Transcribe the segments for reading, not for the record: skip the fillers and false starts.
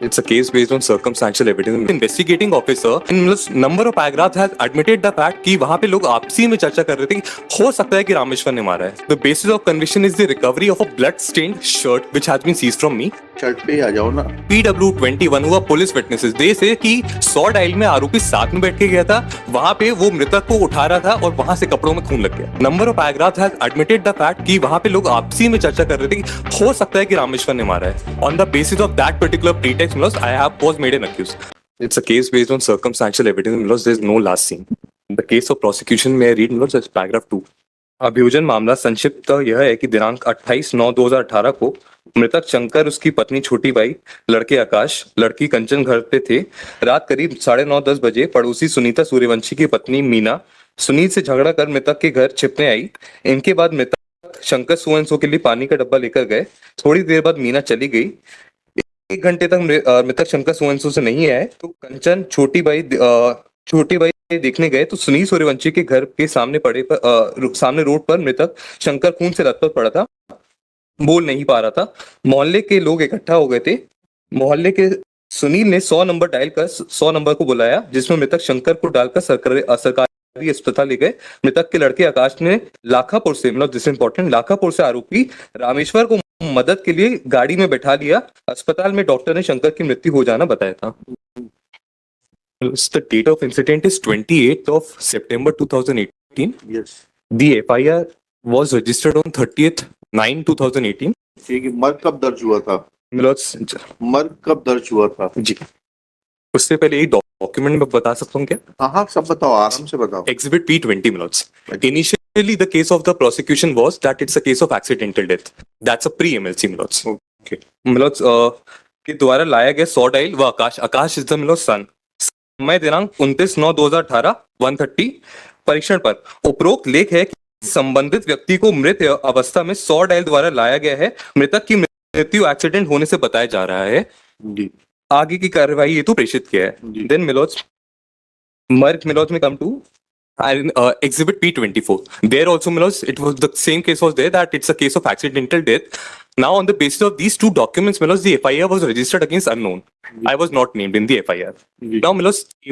It's a case based on circumstantial evidence. Investigating officer in number of paragraphs has admitted the fact कि वहाँ पे लोग आपसी में चर्चा कर रहे थे कि हो सकता है कि रामेश्वर ने मारा है. The basis of conviction is the recovery of a blood-stained shirt which has been seized from me. Shirt पे ही आ जाओ ना. PW21 हुआ पुलिस विटनेसेस दे से कि 100 डायल में आरोपी साथ में बैठ के गया था. वहाँ पे वो मृतक को उठा रहा था और वहाँ से कपड़ों में खून लग गया. Number of paragraphs has admitted the fact कि वहाँ पे लोग आपसी में चर्चा कर रहे थे कि हो सकता है कि रामेश्वर ने मारा है. On the basis of that particular pretext I have was made an accused. It's a case based on circumstantial evidence. There is no last scene. The case of prosecution may I read as paragraph 2. अभियोजन मामला संक्षिप्त यह है कि दिनांक 28/9/2018 को मृतक शंकर, उसकी पत्नी छोटी बाई, लड़के आकाश, लड़की कंचन घर पे थे. रात करीब 9:30-10 बजे पड़ोसी सुनीता सूर्यवंशी की पत्नी मीना सुनील से झगड़ा कर मृतक के घर छिपने आई. इनके बाद मृतक शंकर सुवंशो के लिए पानी का डब्बा लेकर गए. थोड़ी देर बाद मीना चली गई. 1 घंटे तक मृतक शंकर सुवंशु से नहीं आए तो कंचन छोटी बाई देखने गए तो सुनील सूर्यवंशी के घर के सामने सामने रोड पर मृतक शंकर खून से लथपथ पड़ा था. बोल नहीं पा रहा था. मोहल्ले के लोग इकट्ठा हो गए थे. मोहल्ले के सुनील ने 100 नंबर डायल कर 100 नंबर को बुलाया, जिसमें मृतक शंकर को डालकर सरकारी अस्पताल ले गए. मृतक के लड़के आकाश ने लाखापुर से दिस इम्पोर्टेंट लाखापुर से आरोपी रामेश्वर को मदद के लिए गाड़ी में बैठा लिया. अस्पताल में डॉक्टर ने शंकर की मृत्यु हो जाना बताया था. The date of incident is 28th of September 2018. Yes. The FIR was registered on 30th/9/2018. ठीक है. मर्ग कब दर्ज हुआ था? मर्ग कब दर्ज हुआ था? जी, उससे पहले एक डॉक्यूमेंट में बता सकता हूँ क्या? हाँ, सब बताओ, आराम से बताओ. Exhibit P20 मिलोट्स. Initially the case of the prosecution was that it's a case of accidental death. That's a pre-MLC मिलोट्स. Okay. मिलोट्स के द्वारा लाया गया 100 डायल व आकाश इज द मिलोट्स सन. समय दिनांक 29/9/2018 1:30 परीक्षण पर उपरोक्त लेख है कि संबंधित व्यक्ति को मृत अवस्था में 100 डायल द्वारा लाया गया है. मृतक की मृत्यु एक्सीडेंट होने से बताया जा रहा है. आगे की कार्रवाई ये तो प्रेषित किया है. देन मिलोट्स मिलोट्स में come to Exhibit P24. There also, it was the same case was there that it's a case of accidental death. Now, on the basis of these two documents, the FIR was registered against unknown. I was not named in the FIR. Now,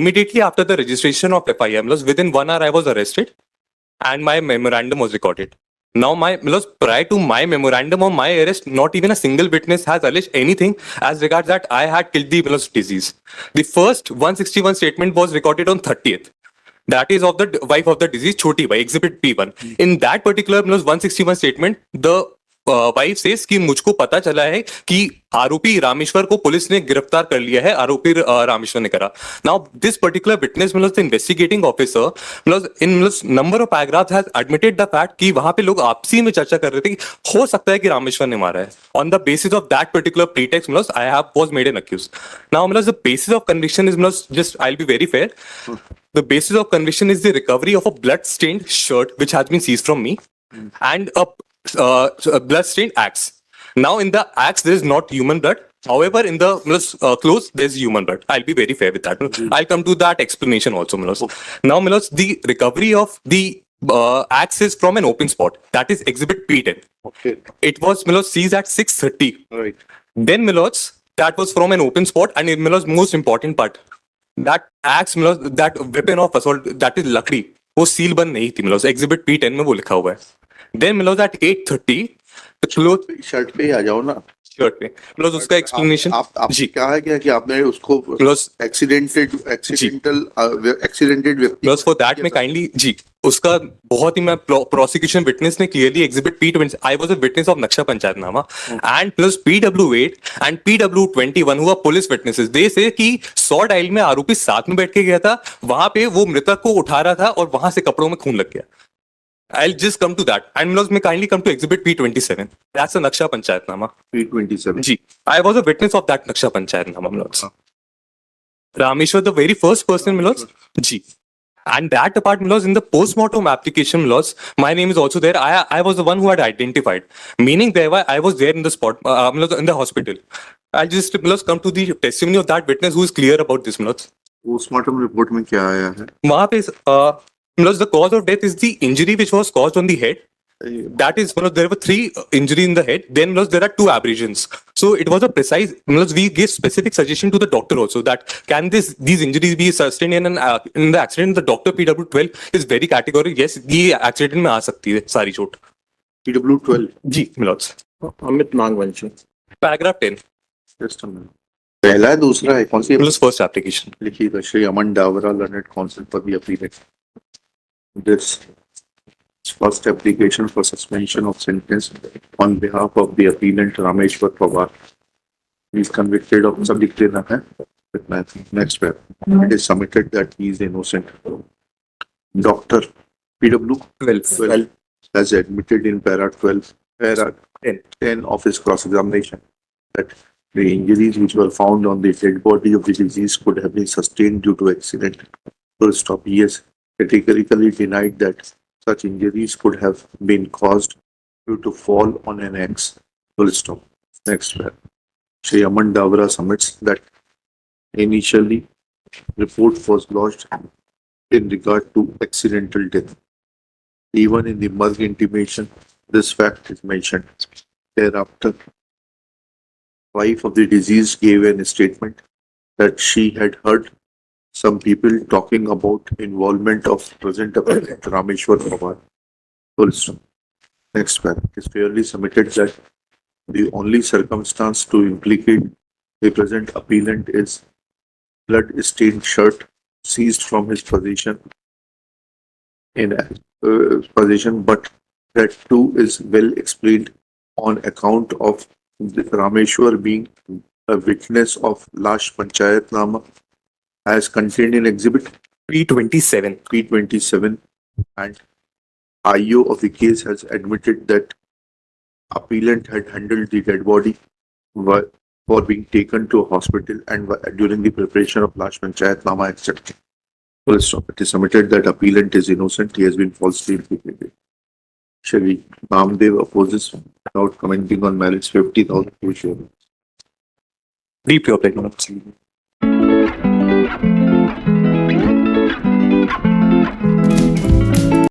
immediately after the registration of FIR, within 1 hour I was arrested, and my memorandum was recorded. Now, prior to my memorandum or my arrest, not even a single witness has alleged anything as regards that I had killed the disease. The first 161 statement was recorded on 30th. That is of the wife of the deceased, Choti Bai, Exhibit P1. In that particular 161 statement, the wife says कि मुझको पता चला है कि आरोपी रामेश्वर को police ने गिरफ्तार कर लिया है. आरोपी रामेश्वर ने करा. Now this particular witness the investigating officer in number of paragraphs has admitted the fact कि वहाँ पे लोग आपसी में चर्चा कर रहे थे कि हो सकता है कि रामेश्वर ने मारा है. On the basis of that particular pretext I was made an accused. Now the basis of conviction is just I'll be very fair. The basis of conviction is the recovery of a blood-stained shirt which has been seized from me and a blood-stained axe. Now, in the axe, there is not human blood. However, in the clothes, there is human blood. I'll be very fair with that. I'll come to that explanation also. Now, the recovery of the axe is from an open spot. That is Exhibit P10. Okay. It was seized at 6:30. Right. Then, that was from an open spot, and most important part. That axe that weapon of assault, that is लकड़ी, वो seal बंद नहीं थी. Exhibit P10 में वो लिखा हुआ है. Then at 8:30 the cloth shirt पे ही आ जाओ ना. शर्ट पे उसका एक्सप्लेनेशन आप जी क्या है क्या कि आपने उसको एक्सीडेंटेड व्यक्ति फॉर दैट में काइंडली जी उसका बहुत ही मैं प्रोसिक्यूशन विटनेस ने clearly exhibit P20 I was a witness of नक्शा पंचायत नामा and plus PW8 and PW21 हुआ पुलिस विटनेसेस दे से कि 100 डायल में आरोपी साथ में बैठ के गया था. वहां पे वो मृतक को उठा रहा था और वहां से कपड़ों में खून लग गया. I'll just come to that. And may kindly come to Exhibit P27. That's a Naksha Panchayatnama. P27. Ji. I was a witness of that Naksha Panchayatnama, Milods. Rameshwar, the very first person, Milods. Ji. And that apart, Milods, in the post-mortem application, Milods, my name is also there. I was the one who had identified. Meaning there, I was there in the spot, in the hospital. I'll just, Milods, come to the testimony of that witness who is clear about this, Milods. Post-mortem report में क्या आया है? वहाँ पे the cause of death is the injury which was caused on the head. That is, there were 3 injuries in the head. Then there are 2 abrasions. So it was a precise. We gave specific suggestion to the doctor also that can these injuries be sustained in the accident. The doctor PW12 is very categorical. Yes, ये accident में आ सकती है सारी चोट. PW12. Ji, मिलोट्स. Amit Nagvanshi. Paragraph 10. Just a minute. पहला है दूसरा है कौन सी मिलोट्स first application. लिखिएगा Shri Aman Dawra learned counsel for the appeal. This first application for suspension of sentence on behalf of the appellant Rameshwar Pawar. He is convicted of सब लिख लेना है. Next step. It is submitted that he is innocent. Doctor PW12 has admitted in para 10 of his cross-examination that the injuries which were found on the dead body of the deceased could have been sustained due to accident. Full stop. He has categorically denied that such injuries could have been caused due to fall on an axe. Full stop. Next one. Shri Aman Davra submits that initially report was lodged in regard to accidental death. Even in the morgue intimation, this fact is mentioned. Thereafter, wife of the deceased gave an statement that she had heard some people talking about involvement of present appellant Rameshwar Pawar. Full stop. Next paragraph. It is fairly submitted that the only circumstance to implicate the present appellant is blood-stained shirt seized from his possession but that too is well explained on account of Rameshwar being a witness of Lash Panchayatnama as contained in exhibit P27 and IO of the case has admitted that appellant had handled the dead body for being taken to a hospital and during the preparation of Lash Panchayatnama etc. Full stop. It is submitted that appellant is innocent. He has been falsely implicated. Shri Namdev opposes without commenting on merits 50,000 to share. Deep your plate, Milots.